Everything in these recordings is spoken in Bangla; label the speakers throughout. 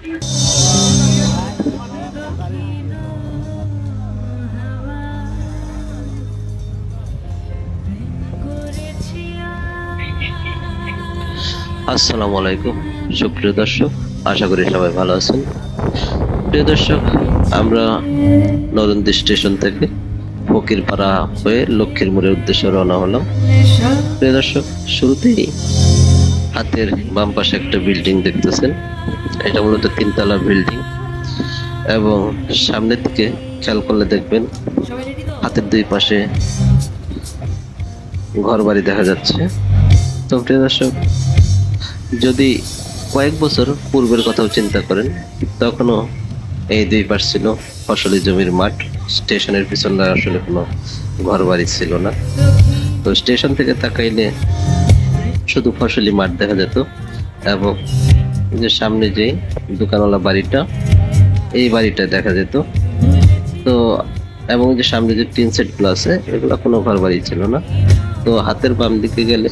Speaker 1: আসসালামু আলাইকুম সুপ্রিয় দর্শক, আশা করি সবাই ভালো আছেন। প্রিয় দর্শক, আমরা নরন্দী স্টেশন থেকে ফকিরপাড়া হয়ে লক্ষ্মীর মোড়ের উদ্দেশ্যে রওনা হলাম। প্রিয় দর্শক, শুরুতেই হাতের বাম পাশে একটা বিল্ডিং দেখতেছেন। এটা মূলত 3 তলা বিল্ডিং এবং সামনের দিকে খেয়াল করলে দেখবেন হাতের 2 পাশে ঘর বাড়ি দেখা যাচ্ছে। তো প্রিয় দর্শক, যদি কয়েক বছর পূর্বের কথাও চিন্তা করেন, তখনও এই 2 পাশ ছিল ফসলি জমির মাঠ। স্টেশনের পিছনে আসলে কোনো ঘর বাড়ি ছিল না। তো স্টেশন থেকে তাকাইলে শুধু ফসলি মাঠ দেখা যেত এবং যে সামনে যে দোকানওয়ালা বাড়িটা, এই বাড়িটা দেখা যেত। তো এবং যে সামনে যে টিন সেট গুলো আছে, এগুলো কোনো ঘর বাড়ি ছিল না। তো হাতের বাম দিকে গেলে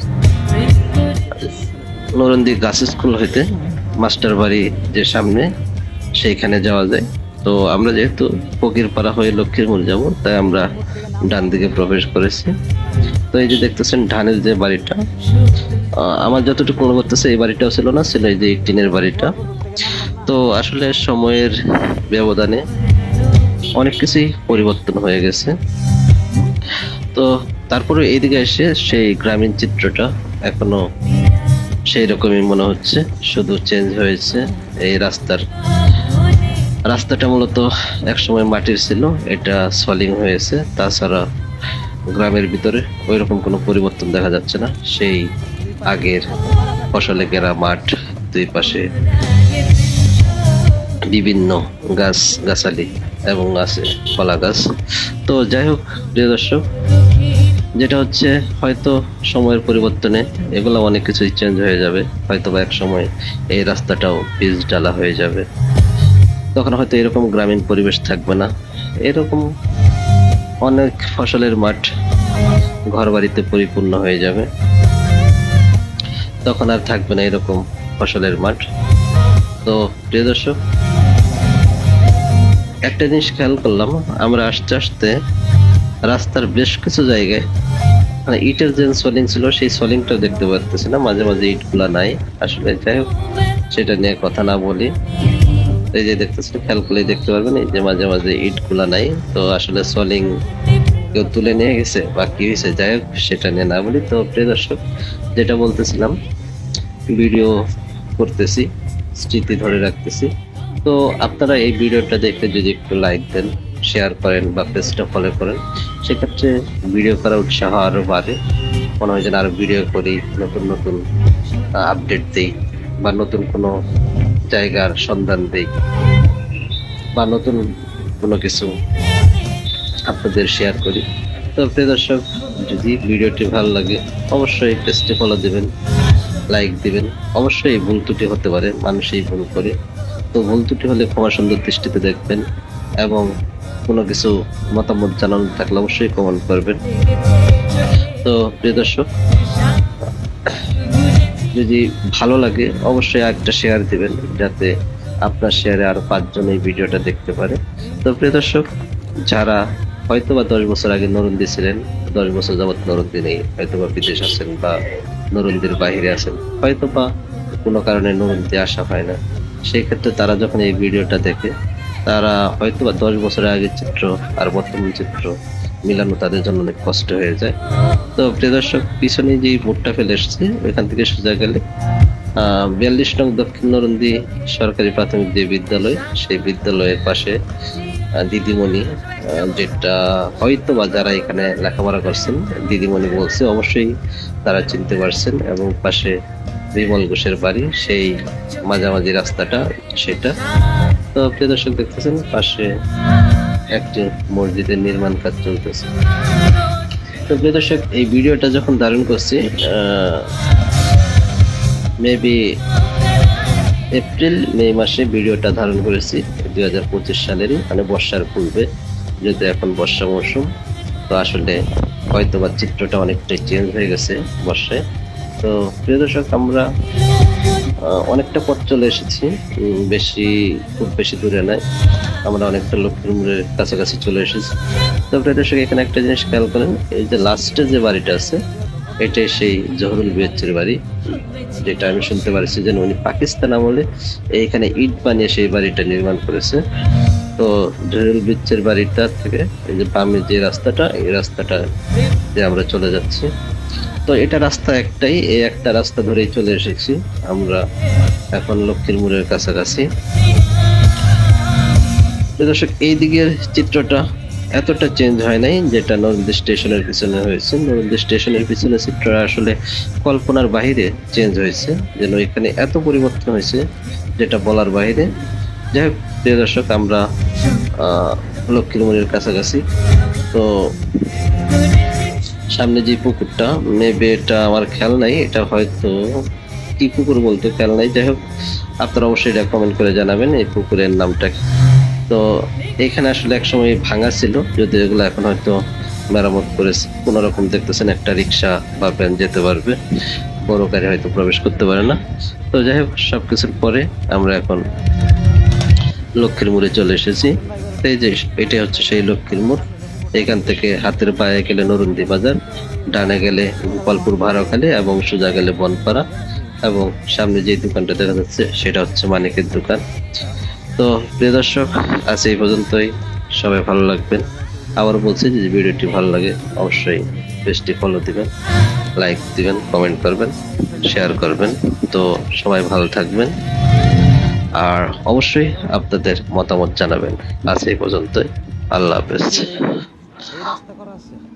Speaker 1: নরন্দী গার্লস স্কুল হইতে মাস্টার বাড়ি যে সামনে, সেইখানে যাওয়া যায়। তো আমরা যেহেতু ফকিরপাড়া হয়ে লক্ষ্মীর মোড় যাবো, তাই আমরা ডান দিকে প্রবেশ করেছি। তো এই যে দেখতেছেন ধানের যে বাড়িটা, আমার যতটুকু মনে করতেছে এই বাড়িটাও ছিল না, ছিল এই যে টিনের বাড়িটা। তো আসলে সময়ের ব্যবধানে অনেক কিছুই পরিবর্তন হয়ে গেছে। তো তারপরে এইদিকে এসে সেই গ্রামীণ চিত্রটা এখনো সেই রকমই মনে হচ্ছে, শুধু চেঞ্জ হয়েছে এই রাস্তাটা মূলত একসময় মাটির ছিল, এটা সলিং হয়েছে। তাছাড়া গ্রামের ভিতরে ওই রকম কোনো পরিবর্তন দেখা যাচ্ছে না। সেই আগের ফসলে ঘেরা মাঠ, 2 পাশে বিভিন্ন গাছালি এবং আছে কলা গাছ। তো যাই হোক প্রিয় দর্শক, যেটা হচ্ছে হয়তো সময়ের পরিবর্তনে এগুলো অনেক কিছুই চেঞ্জ হয়ে যাবে। হয়তো বা এক সময় এই রাস্তাটাও পিচ ডালা হয়ে যাবে, তখন হয়তো এরকম গ্রামীণ পরিবেশ থাকবে না। এরকম অনেক ফসলের মাঠ ঘর বাড়িতে পরিপূর্ণ হয়ে যাবে, তখন আর থাকবে না এরকম ফসলের মাঠ। তো প্রিয় দর্শক, একটা জিনিস খেয়াল করলাম, আমরা আস্তে আস্তে রাস্তার বেশ কিছু জায়গায় মানে ইটের যে সলিং ছিল, সেই সলিংটা দেখতে পারতেছি না। মাঝে মাঝে ইটগুলা নাই। আসলে যাই হোক, সেটা নিয়ে কথা না বলি। এই যে দেখতেছেন, খেয়াল করলে দেখতে পারবেন, এই যে মাঝে মাঝে ইটগুলা নাই। তো আসলে সলিং কেউ তুলে নিয়ে গেছে বা কি হয়েছে, যাই হোক সেটা নিয়ে না বলি। তো প্রিয় দর্শক, যেটা বলতেছিলাম, ভিডিও করতেছি, স্মৃতি ধরে রাখতেছি। তো আপনারা এই ভিডিওটা দেখে যদি একটু লাইক দেন, শেয়ার করেন বা পেজটা ফলো করেন, সেক্ষেত্রে ভিডিও করার উৎসাহ আরো বাড়ে। মনে হয় যেন আরো ভিডিও করি, নতুন নতুন আপডেট দিই বা নতুন কোনো জায়গার সন্ধান দিই বা নতুন কোনো কিছু আপনাদের শেয়ার করি। তো প্রিয় দর্শক, যদি ভিডিওটি ভালো লাগে অবশ্যই পেজটি ফলো দিবেন, লাইক দিবেন। অবশ্যই ভুল ত্রুটি হতে পারে, মানুষই ভুল করে। তো ভুল ত্রুটি হলে ক্ষমা সুন্দর দৃষ্টিতে দেখবেন এবং কোনো কিছু মতামত জানানো থাকলে অবশ্যই কমেন্ট করবেন। তো প্রিয় দর্শক, যদি ভালো লাগে অবশ্যই একটা শেয়ার দিবেন, যাতে আপনার শেয়ারে আরো 5 জন এই ভিডিওটা দেখতে পারে। তো প্রিয় দর্শক, যারা হয়তোবা 10 বছর আগে নরন্দী ছিলেন, 10 বছর যাবত নরন্দী নেই, হয়তোবা বিদেশ আছেন বা নরন্দির বাহিরে আছেন, হয়তোবা কোনো কারণে নরন্দী আসা হয় না, সেই ক্ষেত্রে তারা যখন এই ভিডিওটা দেখে, তারা হয়তোবা 10 বছরের আগের চিত্র আর বর্তমান চিত্র মিলানো তাদের জন্য অনেক কষ্ট হয়ে যায়। তো প্রিয় দর্শক, পিছনে যে বোর্ডটা ফেলে এসেছি, ওইখান থেকে সোজা গেলে 42 নং দক্ষিণ নরন্দী সরকারি প্রাথমিক যে বিদ্যালয়, সেই বিদ্যালয়ের পাশে দিদিমণি, যেটা হয়তো বা যারা এখানে লেখাপড়া করছেন, দিদিমণি বলছে, অবশ্যই তারা চিনতে পারছেন। এবং পাশে বিমল ঘোষের বাড়ি, সেই মাঝামাঝি রাস্তাটা সেটা। তো প্রিয় দর্শক, দেখতেছেন পাশে একটি মসজিদের নির্মাণ কাজ চলতেছে। তো প্রিয় দর্শক, এই ভিডিওটা যখন ধারণ করছি, মেবি এপ্রিল মে মাসে ভিডিওটা ধারণ করেছি, 2025 সালেরই, মানে বর্ষার পূর্বে, যেহেতু এখন বর্ষা মৌসুম। তো আসলে হয়তো বা চিত্রটা অনেকটাই চেঞ্জ হয়ে গেছে বর্ষায়। তো প্রিয় দর্শক, আমরা অনেকটা পথ চলে এসেছি, খুব বেশি দূরে নাই, আমরা অনেকটা লক্ষ্মীপুরের কাছাকাছি চলে এসেছি। তো প্রিয় দর্শক, এখানে একটা জিনিস খেয়াল করেন, এই যে লাস্টে যে বাড়িটা আছে এটাই সেই জহুরুল বিএচের বাড়ি, যেটা আমি শুনতে পারছি যে উনি পাকিস্তান আমলে এইখানে ইট বানিয়ে সেই বাড়িটা নির্মাণ করেছে। তো জহুরুল বিএচের বাড়িটা থেকে এই যে বামে যে রাস্তাটা, এই রাস্তাটা দিয়ে আমরা চলে যাচ্ছি। তো এটা রাস্তা একটাই, এই একটা রাস্তা ধরেই চলে এসেছি আমরা এখন লক্ষ্মীর মোড়ের কাছাকাছি। তো দর্শক, এই দিকের চিত্রটা এতটা চেঞ্জ হয় নাই যেটা নরন্দি স্টেশনের পিছনে হয়েছে। নরন্দি স্টেশনের পিছনে চিত্রটা আসলে কল্পনার বাহিরে চেঞ্জ হয়েছে, যেন এখানে এত পরিবর্তন হয়েছে যেটা বলার বাহিরে। যাই হোক প্রিয় দর্শক, আমরা লক্ষ্মীর মোড়ের কাছাকাছি। তো সামনে যে পুকুরটা, মেবি এটা আমার খেয়াল নাই, এটা হয়তো কি পুকুর বলতে খেয়াল নাই। যাই হোক, আপনারা অবশ্যই এটা কমেন্ট করে জানাবেন এই পুকুরের নামটা কি। তো এখানে আসলে একসময় ভাঙা ছিল, যদি এগুলো এখন হয়তো মেরামত করেছে কোন রকম। দেখতেছেন একটা রিক্সা বা ভ্যান যেতে পারবে, বড় গাড়ি হয়তো প্রবেশ করতে পারে না। তো যাই হোক, সবকিছুর পরে আমরা এখন লক্ষ্মীর মোড়ে চলে এসেছি। এই যে এটাই হচ্ছে সেই লক্ষ্মীর মোড়। এখান থেকে হাতের পায়ে গেলে নরুন্দি বাজার, ডানে গেলে গোপালপুর ভাড়াখালী এবং সোজা গেলে বনপাড়া, এবং সামনে যে দোকানটা দেখা যাচ্ছে সেটা হচ্ছে মানিকের দোকান। তো প্রিয় দর্শক, আজ এই পর্যন্তই। সবাই ভালো লাগবেন। আবার বলছি, যে ভিডিওটি ভালো লাগে অবশ্যই পেজটি ফলো দিবেন, লাইক দিবেন, কমেন্ট করবেন, শেয়ার করবেন। তো সবাই ভালো থাকবেন, আর অবশ্যই আপনাদের মতামত জানাবেন। আজ এই পর্যন্তই। আল্লাহ হাফেজ।
Speaker 2: এই রাস্তা করা আছে।